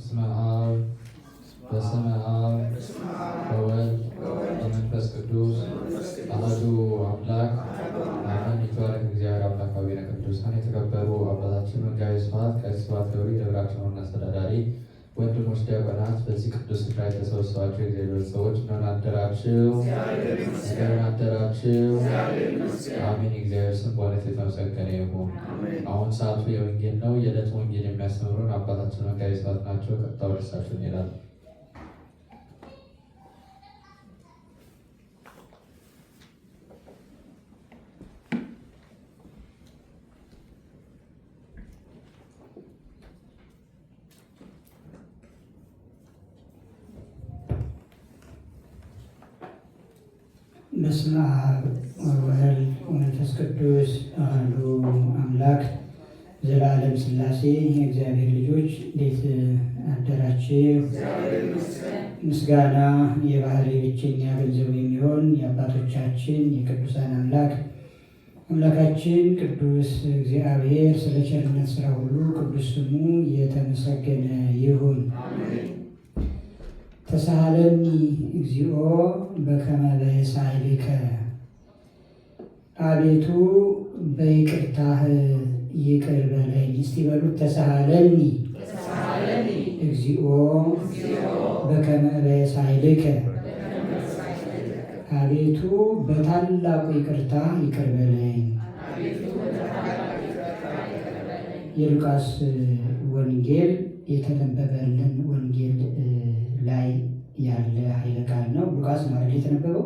በስመ አብ ወወልድ ወመንፈስ ቅዱስ አሐዱ አምላክ አሜን። የተባረከ እግዚአብሔር አምላክ አቡነ ቅዱሳን የተከበሩ አባታችን መጋቤ ስብሐት ቀሲስ ገብረ የደብራችን ዋና አስተዳዳሪ፣ ወንድሞች ዲያቆናት፣ በዚህ ቅዱስ ስፍራ የተሰበሰባችሁ የእግዚአብሔር ሰዎች እንደምን አደራችሁ? እንደምን አደራችሁ? አሜን። የእግዚአብሔር ስም በእውነት የተመሰገነ ይሁን። አሁን ሰዓቱ የወንጌል ነው። የዕለት ወንጌል የሚያስተምሩን አባታችን መጋቤ ስብሐት ናቸው። ቀጥታ ወደ እርሳቸው እንሄዳለን። በስመ አብ ወወልድ ወመንፈስ ቅዱስ አሐዱ አምላክ ዘላለም ሥላሴ የእግዚአብሔር ልጆች እንዴት አደራችሁ? ምስጋና የባህሪ ብቸኛ ገንዘቡ የሚሆን የአባቶቻችን የቅዱሳን አምላካችን ቅዱስ እግዚአብሔር ስለ ቸርነት ስራ ሁሉ ቅዱስ ስሙ የተመሰገነ ይሁን። ተሳሃለኒ እግዚኦ በከመ በየሳይልከ፣ አቤቱ በይቅርታህ ይቅር በለኝ። እስቲ በሉት ተሳሃለኒ እግዚኦ በከመ በየሳይልከ፣ አቤቱ በታላቁ ይቅርታ ይቅር በለኝ። የሉቃስ ወንጌል የተነበበልን ወንጌል ላይ ያለ ኃይለ ቃል ነው። ሉቃስ ነው አይደል የተነበበው?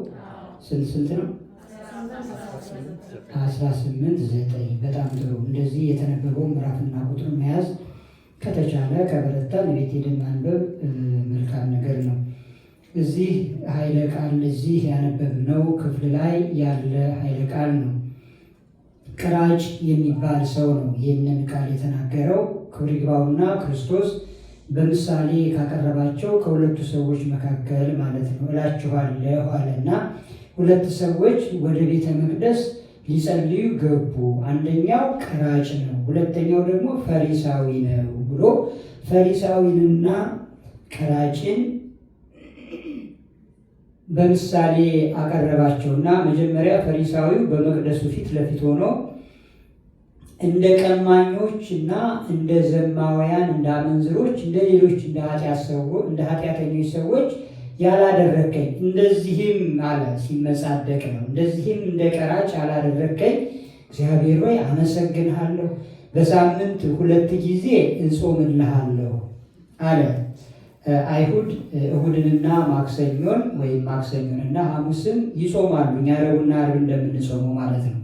ስንት ነው? 18:9 በጣም ጥሩ። እንደዚህ የተነበበው ምዕራፍና ቁጥር መያዝ ከተቻለ ከበረታ ቤት ሄደን ማንበብ መልካም ነገር ነው። እዚህ ኃይለ ቃል እዚህ ያነበብነው ክፍል ላይ ያለ ኃይለ ቃል ነው። ቀራጭ የሚባል ሰው ነው ይህንን ቃል የተናገረው። ክብር ይግባውና ክርስቶስ በምሳሌ ካቀረባቸው ከሁለቱ ሰዎች መካከል ማለት ነው እላችኋለሁ አለና፣ ሁለት ሰዎች ወደ ቤተ መቅደስ ሊጸልዩ ገቡ። አንደኛው ቀራጭ ነው፣ ሁለተኛው ደግሞ ፈሪሳዊ ነው ብሎ ፈሪሳዊንና ቀራጭን በምሳሌ አቀረባቸውና መጀመሪያ ፈሪሳዊው በመቅደሱ ፊት ለፊት ሆኖ እንደ ቀማኞች እና እንደ ዘማውያን፣ እንደ አመንዝሮች፣ እንደ ሌሎች እንደ ኃጢአተኞች ሰዎች ያላደረከኝ፣ እንደዚህም አለ ሲመጻደቅ ነው፣ እንደዚህም እንደ ቀራጭ ያላደረከኝ እግዚአብሔር ሆይ አመሰግንሃለሁ፣ በሳምንት 2 ጊዜ እጾምልሃለሁ አለ። አይሁድ እሁድንና ማክሰኞን ወይም ማክሰኞንና ሐሙስን ይጾማሉ፣ እኛ ረቡዕና ዓርብ እንደምንጾመው ማለት ነው።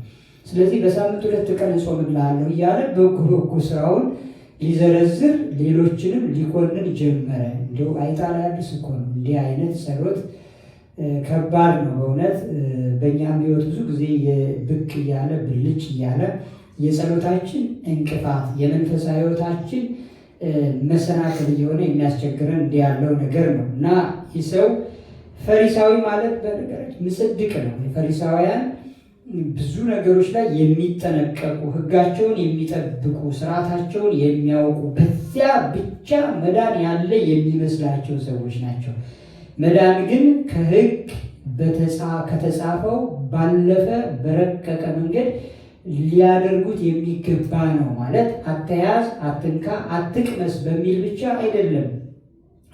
ስለዚህ በሳምንት 2 ቀን እጾምልሃለሁ እያለ በጎ ስራውን ሊዘረዝር ሌሎችንም ሊኮንን ጀመረ። እንዲሁ አይጣል አዲስ እኮ ነው። እንዲህ አይነት ጸሎት ከባድ ነው በእውነት። በእኛም ሕይወት ብዙ ጊዜ ብቅ እያለ ብልጭ እያለ የጸሎታችን እንቅፋት የመንፈሳዊ ሕይወታችን መሰናክል እየሆነ የሚያስቸግረን እንዲህ ያለው ነገር ነው እና ይህ ሰው ፈሪሳዊ ማለት በነገራችን ምጽድቅ ነው። የፈሪሳውያን ብዙ ነገሮች ላይ የሚጠነቀቁ፣ ሕጋቸውን የሚጠብቁ፣ ስርዓታቸውን የሚያውቁ፣ በዚያ ብቻ መዳን ያለ የሚመስላቸው ሰዎች ናቸው። መዳን ግን ከሕግ ከተጻፈው ባለፈ በረቀቀ መንገድ ሊያደርጉት የሚገባ ነው። ማለት አትያዝ፣ አትንካ፣ አትቅመስ በሚል ብቻ አይደለም።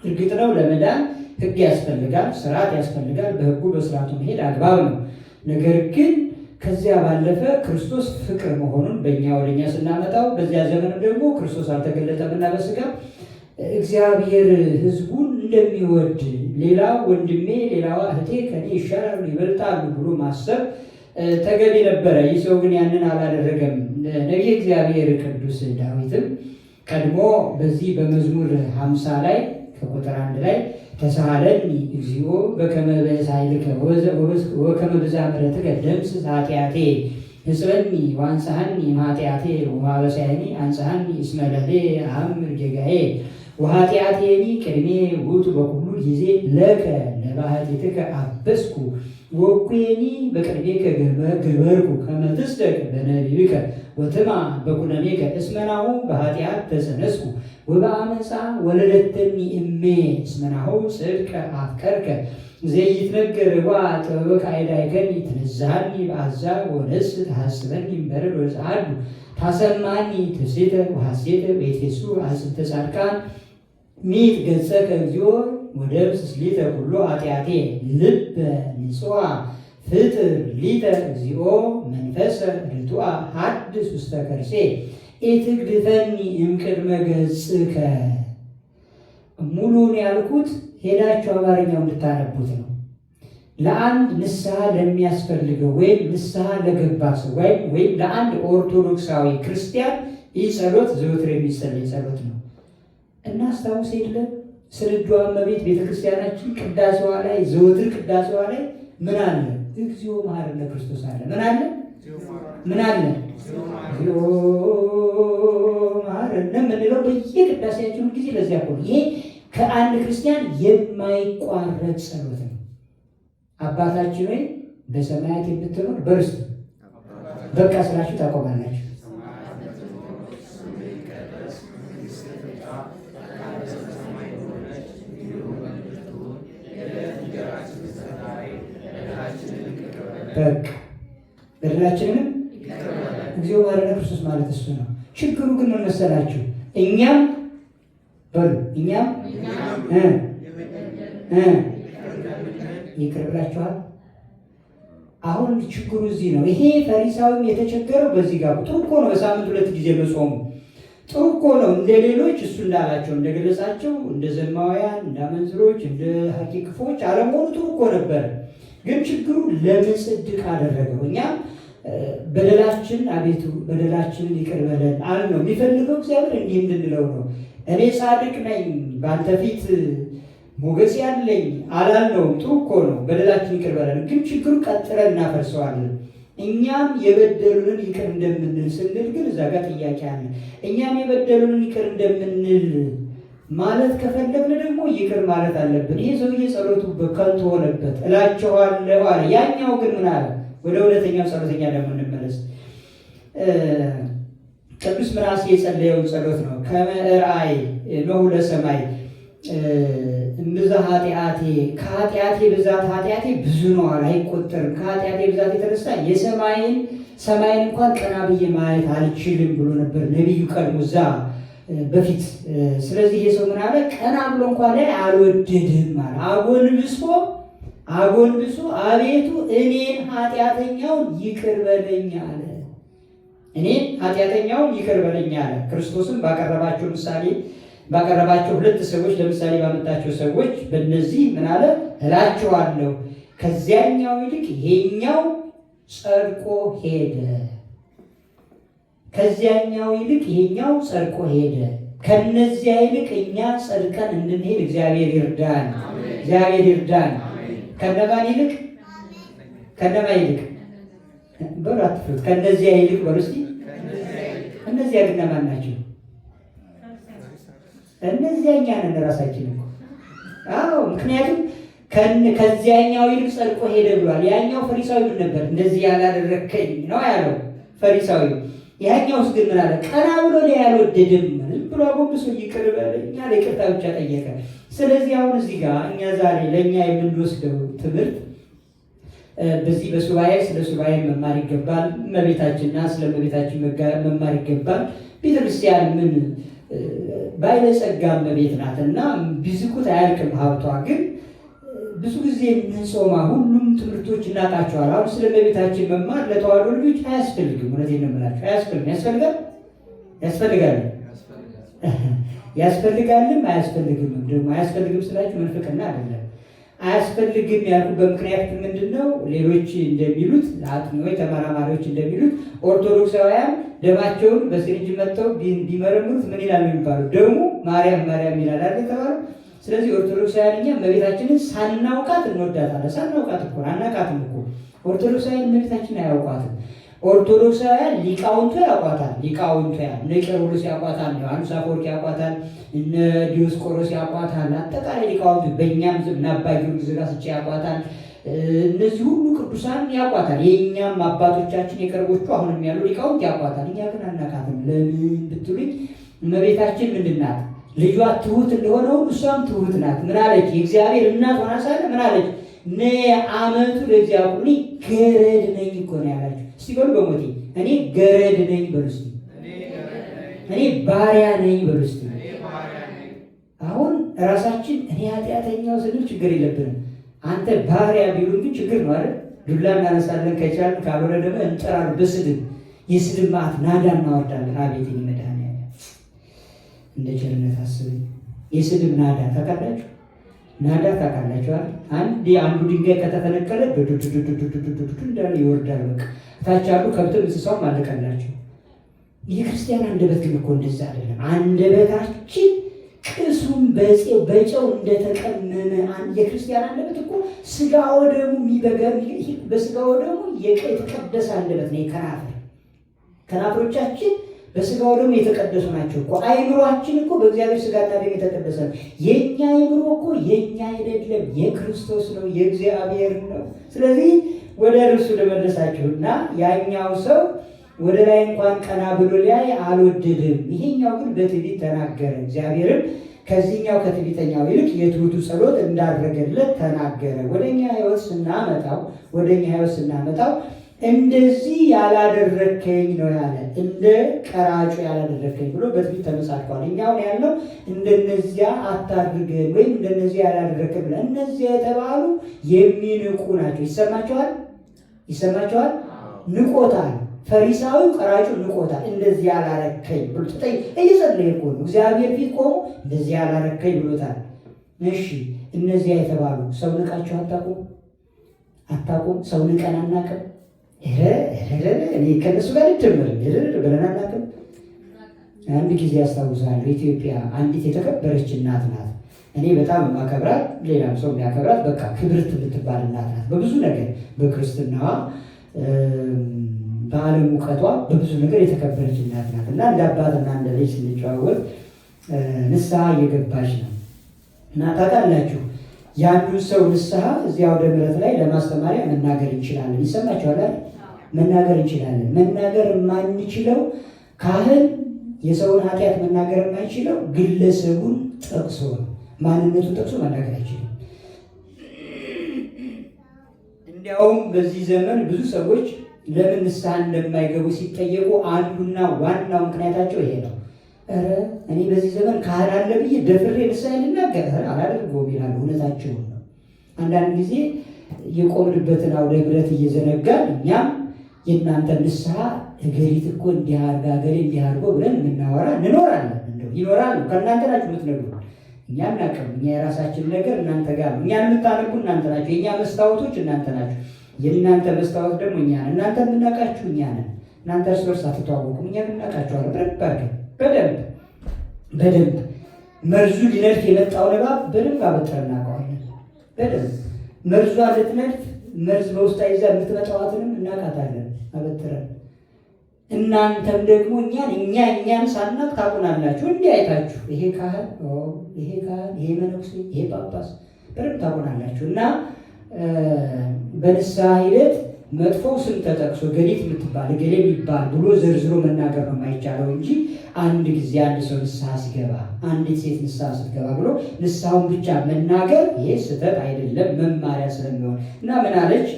እርግጥ ነው ለመዳን ሕግ ያስፈልጋል፣ ስርዓት ያስፈልጋል። በሕጉ በስርዓቱ መሄድ አግባብ ነው። ነገር ግን ከዚያ ባለፈ ክርስቶስ ፍቅር መሆኑን በእኛ ወደኛ ስናመጣው፣ በዚያ ዘመን ደግሞ ክርስቶስ አልተገለጠምና በስጋ እግዚአብሔር ሕዝቡን እንደሚወድ ሌላው ወንድሜ ሌላዋ እህቴ ከኔ ይሻላሉ ይበልጣሉ ብሎ ማሰብ ተገቢ ነበረ። ይህ ሰው ግን ያንን አላደረገም። ነቢየ እግዚአብሔር ቅዱስ ዳዊትም ቀድሞ በዚህ በመዝሙር 50 ላይ ከቁጥር 1 ላይ ተሳሃለኒ እግዚኦ በከመ በሳይልከ ወከመ ብዝኃ ምሕረትከ ደምስስ ኃጢአቴ ሕጽበኒ ወአንጽሐኒ እምኃጢአቴ ወማበሳየኒ አንጽሐኒ እስመ ለሌ አሐምር ጌጋዬ ወኃጢአቴኒ ቅድሜ ውእቱ በኩሉ ጊዜ ለከ ለባሕቲትከ አበስኩ ወኩየኒ በቅድሜከ ገበርኩ ከመ ትስደቅ በነቢብከ ወትማ በኩነኔከ እስመ ናሁ በኃጢአት ተፀነስኩ ወበአመፃ ወለደተኒ እሜ እስመ ናሁ ጽድቀ አፍቀርከ ዘይትነገር ጥበበከ አይዳይከኒ ትነዝሃኒ በአሕዛብ ወነስ ተሐስበኒ እምበረድ ወጸዓዱ ታሰማኒ ትፍሥሕተ ወሐሴተ በይትፌሱ አጽንተ ጻድቃን ሚት ገጸከ እግዚኦ ወደምስስ ሊተ ኩሎ ኃጢአቴ ልበ ንጹሐ ፍጥር ሊተ እግዚኦ መንፈሰ ርቱዐ ሐድስ ውስተ ከርሴ ኢትግድፈኒ እምቅድመ ገጽከ። ሙሉን ያልኩት ሄዳችሁ አማርኛው እንድታነቡት ነው። ለአንድ ንስሐ ለሚያስፈልገው ወይም ንስሐ ለገባ ሰው ወይም ለአንድ ኦርቶዶክሳዊ ክርስቲያን ይህ ጸሎት ዘወትር የሚጸለይ ጸሎት ነው። እናስታውስ የለም ስንዷ እመቤት ቤተክርስቲያናችን ቅዳሴዋ ላይ ዘወትር ቅዳሴዋ ላይ ምን አለ? እግዚኦ መሐረነ ክርስቶስ አለ። ምን አለ? ምን አለ? እግዚኦ መሐረነ የምንለው በየቅዳሴያችን ጊዜ ለዚያ እኮ ነው። ይሄ ከአንድ ክርስቲያን የማይቋረጥ ጸሎት ነው። አባታችን ሆይ በሰማያት የምትኖር በርስት በቃ ስላችሁ ታቆማላችሁ። በቃ በደላችንንም እግዚኦ መሐረነ ክርስቶስ ማለት እሱ ነው። ችግሩ ግን ምን መሰላችሁ? እኛም በሉ እኛም ይቅር ብላችኋል። አሁን ችግሩ እዚህ ነው። ይሄ ፈሪሳዊም የተቸገረው በዚህ ጋር ጥሩ እኮ ነው። በሳምንት 2 ጊዜ መጾሙ ጥሩ እኮ ነው። እንደ ሌሎች እሱ እንዳላቸው እንደገለጻቸው እንደ ዘማውያን፣ እንደ አመንዝሮች፣ እንደ ሐቂቅፎች አለመሆኑ ጥሩ እኮ ነበር። ግን ችግሩ ለምን ጽድቅ አደረገው? እኛም በደላችን አቤቱ በደላችንን ይቅር በለን አለ ነው የሚፈልገው እግዚአብሔር። እንዲህ እንድንለው ነው። እኔ ጻድቅ ነኝ በአንተ ፊት ሞገስ ያለኝ አላልነውም። ጥሩ እኮ ነው። በደላችን ይቅር በለን። ግን ችግሩ ቀጥለን እናፈርሰዋለን። እኛም የበደሉንን ይቅር እንደምንል ስንል ግን እዛ ጋር ጥያቄ አለ። እኛም የበደሉንን ይቅር እንደምንል ማለት ከፈለግን ደግሞ ይቅር ማለት አለብን። ይህ ሰውዬ ጸሎቱ በከንቱ ሆነበት እላቸዋለሁ አለ። ያኛው ግን ምን አለ? ወደ እውነተኛው ጸሎተኛ ደግሞ እንመለስ። ቅዱስ ምናሴ የጸለየውን ጸሎት ነው። ከመ እርአይ ኖኅ ለሰማይ እምብዛ ኃጢአቴ፣ ከኃጢአቴ ብዛት ኃጢአቴ ብዙ ነው አለ፣ አይቆጠርም። ከኃጢአቴ ብዛት የተነሳ ሰማይን እንኳን ቀና ብዬ ማየት አልችልም ብሎ ነበር ነቢዩ ቀድሞ እዛ በፊት። ስለዚህ ይሄ ሰው ምን አለ? ቀና ብሎ እንኳን ላይ አልወደድም አለ። አጎንብሶ አቤቱ እኔን ኃጢአተኛውን ይቅር በለኝ አለ። እኔን ኃጢአተኛውን ይቅር በለኝ አለ። ክርስቶስም ባቀረባቸው ምሳሌ ባቀረባቸው 2 ሰዎች ለምሳሌ ባመጣቸው ሰዎች በእነዚህ ምን አለ? እላቸዋለሁ ከዚያኛው ይልቅ ይሄኛው ጸድቆ ሄደ። ከዚያኛው ይልቅ ይሄኛው ጸድቆ ሄደ። ከነዚያ ይልቅ እኛ ጸድቀን እንድንሄድ እግዚአብሔር ይርዳን። እግዚአብሔር ይርዳን። ከነማን ይልቅ? ከነማን ይልቅ? በራትፍት ከነዚያ ይልቅ በርስቲ። እነዚያ ግን ማን ናቸው? እነዚያ እኛ ነን ራሳችን እኮ። አዎ፣ ምክንያቱም ከዚያኛው ይልቅ ጸድቆ ሄደ ብሏል። ያኛው ፈሪሳዊ ምን ነበር? እንደዚህ ያላደረከኝ ነው ያለው ፈሪሳዊ። ያኛውስ ግን ምን አለ? ቀና ብሎ ላይ አልወደድም ብሎ አጎንብሶ ይቅር በለኝ አለ። ይቅርታ ብቻ ጠየቀ። ስለዚህ አሁን እዚህ ጋር እኛ ዛሬ ለእኛ የምንወስደው ትምህርት በዚህ በሱባኤ ስለ ሱባኤ መማር ይገባል። እመቤታችንና ስለ እመቤታችን መማር ይገባል። ቤተክርስቲያን ምን ባለጸጋ እመቤት ናትና ቢዝቁት አያልቅም ሀብቷ። ግን ብዙ ጊዜ የምንጾማ ሁሉም ትምህርቶች እናውቃቸዋል። አሁን ስለ እመቤታችን መማር ለተዋሕዶ ልጆች አያስፈልግም። እውነቴን ነው የምላቸው፣ አያስፈልግም። ያስፈልጋልም አያስፈልግም። ደግሞ አያስፈልግም ስላችሁ መንፍቅና አይደለም። አያስፈልግም ያልኩበት ምክንያት ምንድን ነው? ሌሎች እንደሚሉት አጥኚዎች፣ ተመራማሪዎች እንደሚሉት ኦርቶዶክሳውያን ደማቸውን በሲሪንጅ መጥተው ቢመረምሩት ምን ይላሉ የሚባለው? ደሙ ማርያም ይላል አይደል የተባለው። ስለዚህ ኦርቶዶክሳውያን እኛ እመቤታችንን ሳናውቃት እንወዳታለን። ሳናውቃት እኮ አናውቃትም እኮ ኦርቶዶክሳውያን እመቤታችንን አያውቋትም። ኦርቶዶክሳውያን ሊቃውንቱ ያውቋታል። ሊቃውንቱ እነ ቄርሎስ ያውቋታል፣ ዮሐንስ አፈወርቅ ያውቋታል፣ እነ ዲዮስቆሮስ ያውቋታል። አጠቃላይ ሊቃውንቱ በእኛም እነ አባ ጊዮርጊስ ዘጋስጫ ያውቋታል። እነዚህ ሁሉ ቅዱሳን ያውቋታል። የእኛም አባቶቻችን የቅርቦቹ አሁንም ያሉ ሊቃውንት ያውቋታል። እኛ ግን አናውቃትም። ለምን ብትሉኝ እመቤታችን ምንድን ናት? ልጇ ትሁት እንደሆነ ሁሉ እሷም ትሁት ናት። ምን አለች? የእግዚአብሔር እናት ሆና ሳለ ምን አለች? እኔ አመቱ ለእግዚአብሔር ገረድ ነኝ እኮ ነው ያላችሁ። እስቲ በሉ በሞቴ እኔ ገረድ ነኝ በሉ እስቲ። እኔ ባሪያ ነኝ በሉ እስቲ። አሁን ራሳችን እኔ ኃጢአተኛው ስንል ችግር የለብንም። አንተ ባሪያ ቢሉን ግን ችግር ነው አይደል? ዱላ እናነሳለን ከቻልን፣ ካልሆነ ደግሞ እንጠራለን በስድብ። የስድብ ማዕት ናዳ እናወርዳለን። አቤት እኔ መድኃኒዓለም እንደ ቸርነት አስበኝ። የስድብ ናዳ ታውቃላችሁ? ናዳ ታውቃላችኋል? አንዱ ድንጋይ ከተፈነቀለ እንዳለ ይወርዳል። በቃ ታች ያሉ ከብትም እንስሳውም አለቀላቸው። የክርስቲያን አንደበት ግን እኮ እንደዛ አይደለም። አንደበታችን ቅሱም በጨው እንደተቀመመ የክርስቲያን አንደበት እኮ ስጋ ወደሙ የሚበገር በስጋ ወደሙ የተቀደሰ አንደበት ነው። ከናፍሮቻችን በስጋ ወደሙ የተቀደሱ ናቸው እኮ። አይምሯችን እኮ በእግዚአብሔር ስጋና ደም የተቀደሰ ነው። የእኛ አይምሮ እኮ የእኛ አይደለም፣ የክርስቶስ ነው፣ የእግዚአብሔር ነው። ስለዚህ ወደ እርሱ ልመልሳችሁና ያኛው ሰው ወደ ላይ እንኳን ቀና ብሎ ሊያይ አልወደድም። ይሄኛው ግን በትዕቢት ተናገረ። እግዚአብሔርም ከዚህኛው ከትዕቢተኛው ይልቅ የትሑቱ ጸሎት እንዳደረገለት ተናገረ። ወደኛ ሕይወት ስናመጣው እንደዚህ ያላደረከኝ ነው ያለ። እንደ ቀራጩ ያላደረከኝ ብሎ በትዕቢት ተመጻድቋል። እኛውን ያለው እንደነዚያ አታድርገን ወይም እንደነዚያ ያላደረከኝ ብለ እነዚያ የተባሉ የሚንቁ ናቸው። ይሰማቸዋል። ንቆታል። ፈሪሳዊው ቀራጩ ንቆታል። እንደዚህ ያላረከኝ ብሎ እየጸለየ እኮ ነው። እግዚአብሔር ፊት ቆሞ እንደዚህ ያላረከኝ ብሎታል። እሺ እነዚያ የተባሉ ሰው ንቃቸው አታውቁም? ሰው ንቀን አናውቅም? እኔ ከነሱ ጋር ልጀምር ብለን አናውቅም? አንድ ጊዜ ያስታውሳለሁ። ኢትዮጵያ አንዲት የተከበረች እናት ናት። እኔ በጣም የማከብራት፣ ሌላም ሰው የሚያከብራት በቃ ክብርት የምትባል እናት ናት። በብዙ ነገር በክርስትናዋ በዓለም እውቀቷ በብዙ ነገር የተከበረች እናት ናት እና እንደ አባትና እንደ ልጅ ስንጨዋወት ንስሐ እየገባች ነው እና ታውቃላችሁ የአንዱን ሰው ንስሐ እዚያ ወደ ምሕረት ላይ ለማስተማሪያ መናገር እንችላለን። ይሰማችኋል? መናገር እንችላለን። መናገር የማንችለው ካህን የሰውን ኃጢአት መናገር የማይችለው ግለሰቡን ጠቅሶ ነው። ማንነቱን ጠቅሶ መናገር አይችልም። እንዲያውም በዚህ ዘመን ብዙ ሰዎች ለምን ንስሐ እንደማይገቡ ሲጠየቁ አንዱና ዋናው ምክንያታቸው ይሄ ነው። እኔ በዚህ ዘመን ካህን አለ ብዬ ደፍሬ ንስሐ ልናገር አላደርገውም ይላሉ። እውነታቸውን ነው። አንዳንድ ጊዜ የቆምንበትን አውደ ምሕረት እየዘነጋን እኛም የእናንተ ንስሐ እገሪት እኮ እንዲህ አድርጋ እገሌ እንዲህ አድርጎ ብለን የምናወራ እንኖራለን። እንደው ይኖራሉ። ከእናንተ ናችሁ የምትነግሩ፣ እኛ እናቅም። እኛ የራሳችን ነገር እናንተ ጋር ነው። እኛን የምታነቡ እናንተ ናቸው። የእኛ መስታወቶች እናንተ ናቸው። የእናንተ መስታወት ደግሞ እኛ ነን። እናንተ የምናውቃችሁ እኛ ነን። እናንተ እርስ በርስ አትተዋወቁም። እኛ እናውቃችኋለን በደንብ መርዙ ሊነድፍ የመጣውን እባብ በደንብ አበጥረን እናውቀዋለን። በደንብ መርዟን ልትነድፍ መርዝ በውስጧ ይዛ የምትመጣዋትንም እናውቃታለን አበጥረን። እናንተም ደግሞ እኛን ሳናውቅ ታውቁናላችሁ። እንዲህ አይታችሁ ይሄ ካህን፣ ይሄ መነኩሴ፣ ይሄ ጳጳስ በደንብ ታውቁናላችሁ። እና በንስሐ ሂደት መጥፎ ስም ተጠቅሶ ገሊት የምትባል ገሌ የሚባል ብሎ ዘርዝሮ መናገር ነው የማይቻለው እንጂ አንድ ጊዜ አንድ ሰው ንስሐ ሲገባ፣ አንዲት ሴት ንስሐ ስትገባ ብሎ ንስሐውን ብቻ መናገር ይሄ ስህተት አይደለም፣ መማሪያ ስለሚሆን እና ምን አለች?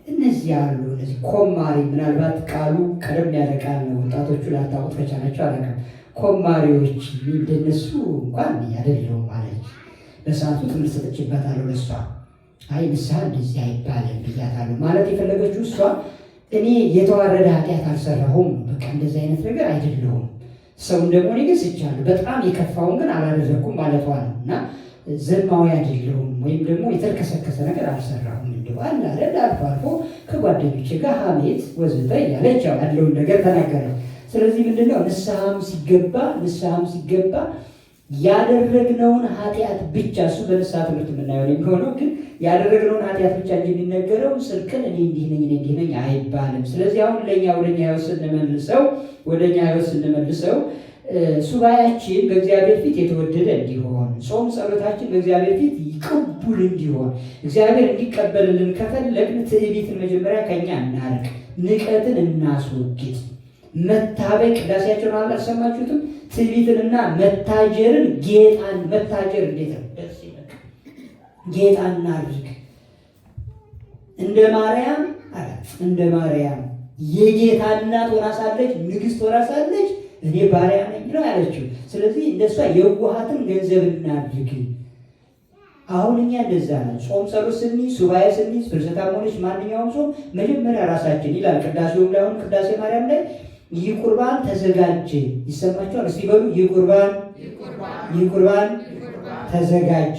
እነዚህ ያሉ እነዚህ ኮማሪ፣ ምናልባት ቃሉ ቀደም ያለ ቃል ነው፣ ወጣቶቹ ላታውቁት ከቻላቸው አላውቅም። ኮማሪዎች እንደነሱ እንኳን አይደለሁም ማለች። በሰዓቱ ትምህርት ሰጥቼባታለሁ ለእሷ። አይ ንስሐ እንደዚህ አይባልም ብያታለሁ። ማለት የፈለገችው እሷ እኔ የተዋረደ ኃጢአት አልሰራሁም፣ በቃ እንደዚህ አይነት ነገር አይደለሁም። ሰውን ደግሞ እኔ ግን ስቻለሁ፣ በጣም የከፋውን ግን አላደረኩም ማለቷ ነው። እና ዘማዊ አይደለሁም ወይም ደግሞ የተርከሰከሰ ነገር አልሰራሁም። እንደው አለ አልፎ አልፎ ከጓደኞቼ ጋር ሐሜት ወዘተ እያለች ያለውን ነገር ተናገረ። ስለዚህ ምንድነው ንስሐም ሲገባ ያደረግነውን ኃጢአት ብቻ እሱ በንስሐ ትምህርት የምናየው የሚሆነው ግን ያደረግነውን ኃጢአት ብቻ እንጂ የሚነገረው ጽድቅን እኔ እንዲህ ነኝ አይባልም። ስለዚህ አሁን ወደኛ ሕይወት ስንመልሰው ሱባኤያችን በእግዚአብሔር ፊት የተወደደ እንዲሆን፣ ጾም ጸሎታችን በእግዚአብሔር ፊት ቅቡል እንዲሆን፣ እግዚአብሔር እንዲቀበልልን ከፈለግን ትዕቢትን መጀመሪያ ከኛ እናርቅ፣ ንቀትን እናስወግድ። መታበይ ቅዳሴያቸውን አልሰማችሁትም? ትዕቢትንና መታጀርን መታጀር እንዴት ነው? ጌጣ እናድርግ። እንደ ማርያም የጌታ እናት ሆና ሳለች፣ ንግሥት ሆና ሳለች እኔ ባሪያ ነኝ ነው ያለችው። ስለዚህ እንደሷ የዋሃትን ገንዘብ እናድርግ። አሁን እኛ እንደዛ ነው። ጾም ጸሎት ስንይዝ፣ ሱባኤ ስንይዝ፣ ፍልሰታም ሆነች ማንኛውም ጾም መጀመሪያ ራሳችን ይላል። ቅዳሴውም ላይ አሁን ቅዳሴ ማርያም ላይ ይህ ቁርባን ተዘጋጀ። ይሰማቸዋል። እስቲ በሉ ይህ ቁርባን ተዘጋጀ።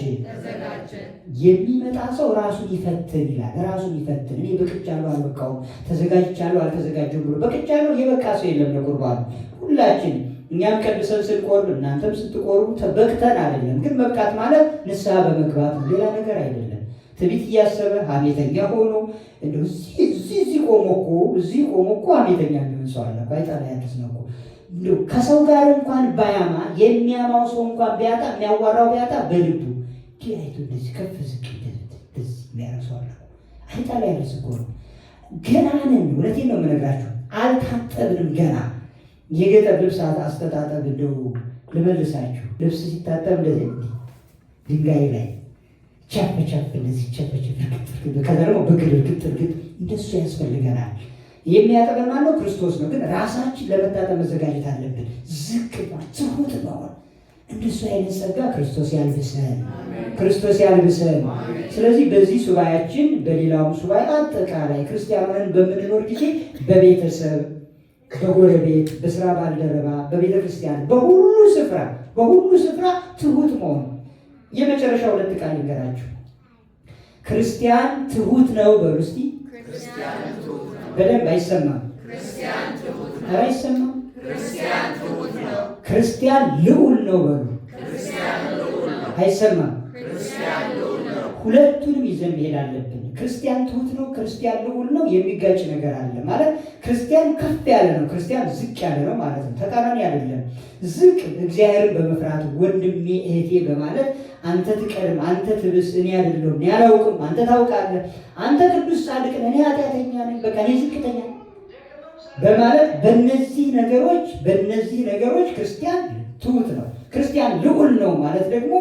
የሚመጣ ሰው ራሱን ይፈትን ይላል። ራሱን ይፈትን። እኔ በቅቻለሁ አልበቃሁም፣ ተዘጋጅቻለሁ አልተዘጋጀሁም ብሎ በቅቻለሁ የበቃ ሰው የለም ለቁርባኑ። ሁላችን እኛም ቀድሰን ስንቆርብ እናንተም ስትቆርቡ በቅተን አይደለም። ግን መብቃት ማለት ንስሐ በመግባት ነው፣ ሌላ ነገር አይደለም። ትዕቢት እያሰበ ሐሜተኛ ሆኖ እዚህ ቆሞ እኮ ሐሜተኛ የሚሆን ሰው አለ። ባይጣላ ያድስ ነው እኮ ከሰው ጋር እንኳን ባያማ የሚያማው ሰው እንኳን ቢያጣ የሚያዋራው ቢያጣ በልቡ አይቶ እንደዚህ ከፍ ዝቅ እንደዚህ የሚያረሰው አለ። አይጣላ ያድስ እኮ ነው። ገና ነን። እውነቴን ነው የምነግራችሁ። አልታጠብንም ገና። የገጠር ልብስ አስተጣጠብ እንደው ልመልሳችሁ። ልብስ ሲታጠብ እንደዚህ ድንጋይ ላይ ቻፍ እንደዚህ ቻፍ ከዛ ደግሞ በግር እርግጥ እንደሱ ያስፈልገናል። የሚያጠበን ማነው? ክርስቶስ ነው። ግን ራሳችን ለመታጠብ መዘጋጀት አለብን። ዝቅ ትሁት መሆን። እንደሱ አይነት ጸጋ ክርስቶስ ያልብሰን። ስለዚህ በዚህ ሱባኤያችን በሌላውም ሱባኤ አጠቃላይ ክርስቲያንን በምንኖር ጊዜ በቤተሰብ፣ በጎረቤት፣ በስራ ባልደረባ፣ በቤተ ክርስቲያን በሁሉ ስፍራ ትሁት መሆን። የመጨረሻ 2 ቃል ልንገራችሁ። ክርስቲያን ትሁት ነው በሉ እስቲ። በደንብ አይሰማም። አይሰማም። ክርስቲያን ልዑል ነው በሉ። አይሰማም። ሁለቱንም ይዘን መሄድ አለብን። ክርስቲያን ትሁት ነው፣ ክርስቲያን ልዑል ነው። የሚጋጭ ነገር አለ ማለት ክርስቲያን ከፍ ያለ ነው፣ ክርስቲያን ዝቅ ያለ ነው ማለት ነው። ተቃራኒ አይደለም። ዝቅ እግዚአብሔርን በመፍራት ወንድሜ እህቴ በማለት አንተ ትቀድም፣ አንተ ትብስ፣ እኔ አይደለሁም፣ እኔ አላውቅም፣ አንተ ታውቃለህ፣ አንተ ቅዱስ ጻድቅ ነህ፣ እኔ ኃጢአተኛ ነኝ፣ በቃ እኔ ዝቅተኛ በማለት በእነዚህ ነገሮች ክርስቲያን ትሁት ነው። ክርስቲያን ልዑል ነው ማለት ደግሞ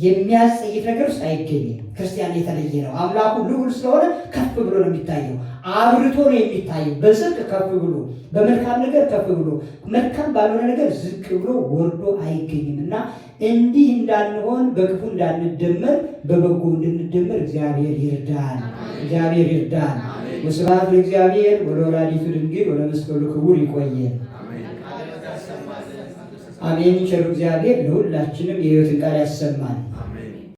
የሚያስጸይፍ ነገር ውስጥ አይገኝም። ክርስቲያን የተለየ ነው። አምላኩ ልዑል ስለሆነ ከፍ ብሎ ነው የሚታየው፣ አብርቶ ነው የሚታየው። በጽድቅ ከፍ ብሎ፣ በመልካም ነገር ከፍ ብሎ፣ መልካም ባልሆነ ነገር ዝቅ ብሎ ወርዶ አይገኝም እና እንዲህ እንዳንሆን፣ በክፉ እንዳንደመር፣ በበጎ እንድንደመር እግዚአብሔር ይርዳን። ወስብሐት ለእግዚአብሔር ወለወላዲቱ ድንግል ወለመስቀሉ ክቡር። ይቆየን። አሜን። ቸሩ እግዚአብሔር ለሁላችንም የሕይወትን ቃል ያሰማን።